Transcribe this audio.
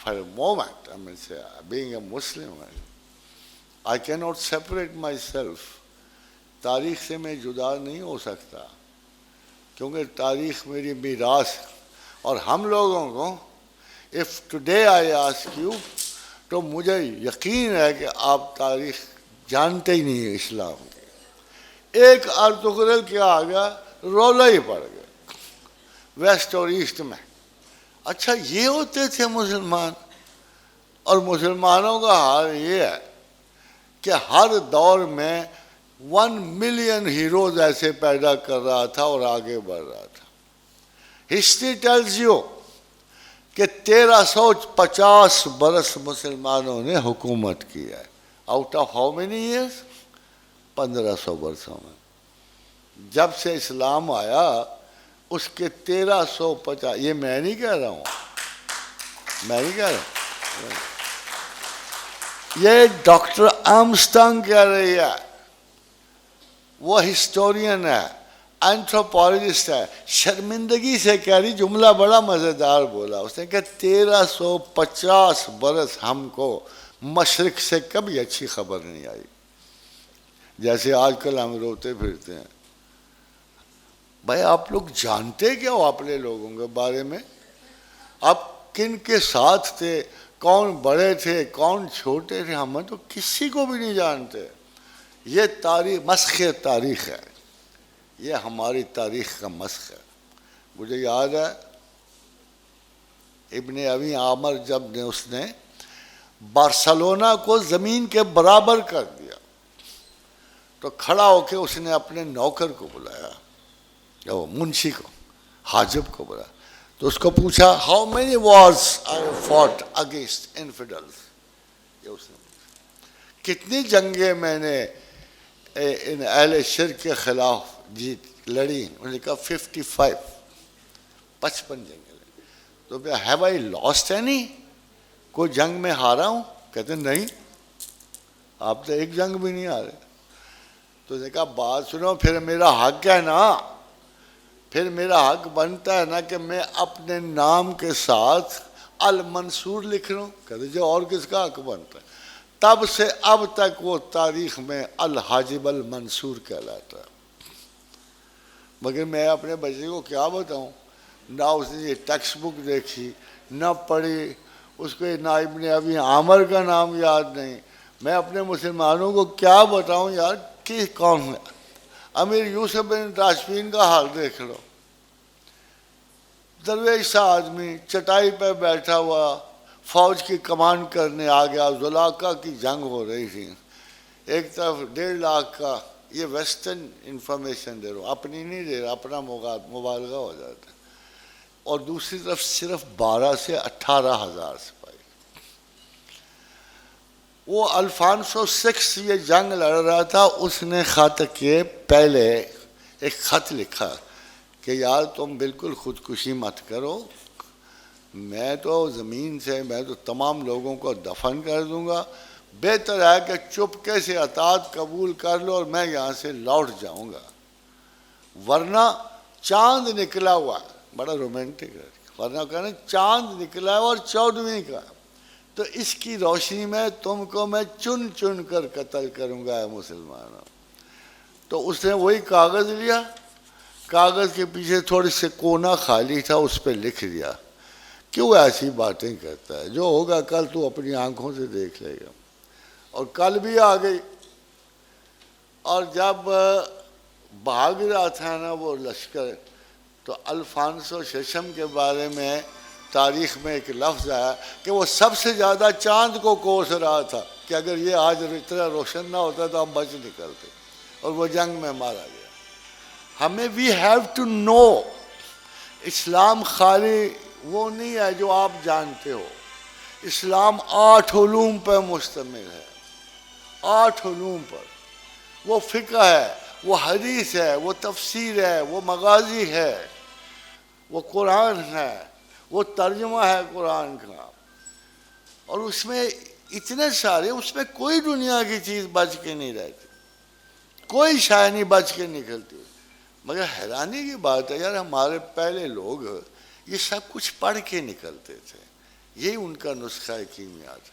for a moment, I mean, say, being a Muslim, I cannot separate myself. تاریخ سے میں جدا نہیں ہو سکتا کیونکہ تاریخ میری میراث. اور ہم لوگوں کو if today I ask you تو مجھے یقین ہے کہ آپ تاریخ جانتے ہی نہیں ہیں اسلام کی. ایک ارطغرل کیا آ گیا, رولا ہی پڑ گیا ویسٹ اور ایسٹ میں. اچھا یہ ہوتے تھے مسلمان. اور مسلمانوں کا حال یہ ہے کہ ہر دور میں 1 ملین ہیروز ایسے پیدا کر رہا تھا اور آگے بڑھ رہا تھا. ہسٹری ٹیلز یو کہ 1350 برس مسلمانوں نے حکومت کی ہے. Out of how many years? 1500 برسوں میں. جب سے اسلام آیا اس کے 1350. یہ میں نہیں کہہ رہا ہوں, میں نہیں کہہ رہا ہوں, یہ ڈاکٹر آرمسٹرانگ کہہ رہی ہے. وہ ہسٹورین ہے, اینتھروپولوجسٹ ہے. شرمندگی سے کہہ رہی, جملہ بڑا مزیدار بولا اس نے کہ 1350 برس ہم کو مشرق سے کبھی اچھی خبر نہیں آئی. جیسے آج کل ہم روتے پھرتے ہیں. بھائی آپ لوگ جانتے کیا ہو اپنے لوگوں کے بارے میں؟ آپ کن کے ساتھ تھے, کون بڑے تھے, کون چھوٹے تھے؟ ہم تو کسی کو بھی نہیں جانتے. یہ تاریخ مسخ تاریخ ہے, یہ ہماری تاریخ کا مسخ ہے. مجھے یاد ہے ابن ابی عامر جب نے اس نے بارسلونا کو زمین کے برابر کر دیا تو کھڑا ہو کے اس نے اپنے نوکر کو بلایا, منشی کو, حاجب کو بلایا, تو اس کو پوچھا how many wars I fought against infidels. یہ اس نے کتنی جنگیں میں نے ان اہل شرک کے خلاف جیت لڑی. انہوں نے کہا 55 جنگیں لڑی. تو ہیو آئی لاسٹ اینی؟ کوئی جنگ میں ہارا ہوں؟ کہتے نہیں, آپ تو ایک جنگ بھی نہیں ہارے. تو نے کہا بات سنو, پھر میرا حق ہے نا, پھر میرا حق بنتا ہے نا کہ میں اپنے نام کے ساتھ المنصور لکھ لوں. کہتے جو اور کس کا حق بنتا ہے؟ تب سے اب تک وہ تاریخ میں الحاجب المنصور کہلاتا ہے. مگر میں اپنے بچے کو کیا بتاؤں, نہ اس نے یہ ٹیکسٹ بک دیکھی نہ پڑھی, اس کو نہ ابن ابی عامر کا نام یاد نہیں. میں اپنے مسلمانوں کو کیا بتاؤں یار کہ کون ہے. امیر یوسف بن تاشفین کا حال دیکھ لو. درویش سا آدمی چٹائی پہ بیٹھا ہوا فوج کی کمان کرنے آ گیا. زلاقہ کی جنگ ہو رہی تھی, ایک طرف 1.5 لاکھ کا, یہ ویسٹرن انفارمیشن دے رہا ہوں, اپنی نہیں دے رہا, اپنا مبالغہ ہو جاتا ہے, اور دوسری طرف صرف 12 سے 18 ہزار سپاہی. وہ الفانسو 6 یہ جنگ لڑ رہا تھا. اس نے خط کے پہلے ایک خط لکھا کہ یار تم بالکل خودکشی مت کرو, میں تو زمین سے میں تو تمام لوگوں کو دفن کر دوں گا, بہتر ہے کہ چپکے سے اطاعت قبول کر لو اور میں یہاں سے لوٹ جاؤں گا, ورنہ چاند نکلا ہوا ہے. بڑا رومانٹک ہے. ورنہ کہنا چاند نکلا ہے اور 14ویں کا, تو اس کی روشنی میں تم کو میں چن چن کر قتل کروں گا مسلمانوں. تو اس نے وہی کاغذ لیا, کاغذ کے پیچھے تھوڑی سے کونا خالی تھا, اس پہ لکھ دیا کیوں ایسی باتیں کرتا ہے, جو ہوگا کل تو اپنی آنکھوں سے دیکھ لے گا. اور کل بھی آ گئی, اور جب بھاگ رہا تھا نا وہ لشکر, تو الفانسو ششم کے بارے میں تاریخ میں ایک لفظ آیا کہ وہ سب سے زیادہ چاند کو کوس رہا تھا کہ اگر یہ آج اتنا روشن نہ ہوتا تو ہم بچ نکلتے, اور وہ جنگ میں مارا گیا. ہمیں وی ہیو ٹو نو, اسلام خالی وہ نہیں ہے جو آپ جانتے ہو. اسلام 8 علوم پر مشتمل ہے, 8 علوم پر. وہ فقہ ہے, وہ حدیث ہے, وہ تفسیر ہے, وہ مغازی ہے, وہ قرآن ہے, وہ ترجمہ ہے قرآن کا. اور اس میں اتنے سارے, اس میں کوئی دنیا کی چیز بچ کے نہیں رہتی, کوئی شے نہیں بچ کے نکلتی. مگر حیرانی کی بات ہے یار, ہمارے پہلے لوگ یہ سب کچھ پڑھ کے نکلتے تھے, یہی ان کا نسخہ کیمیات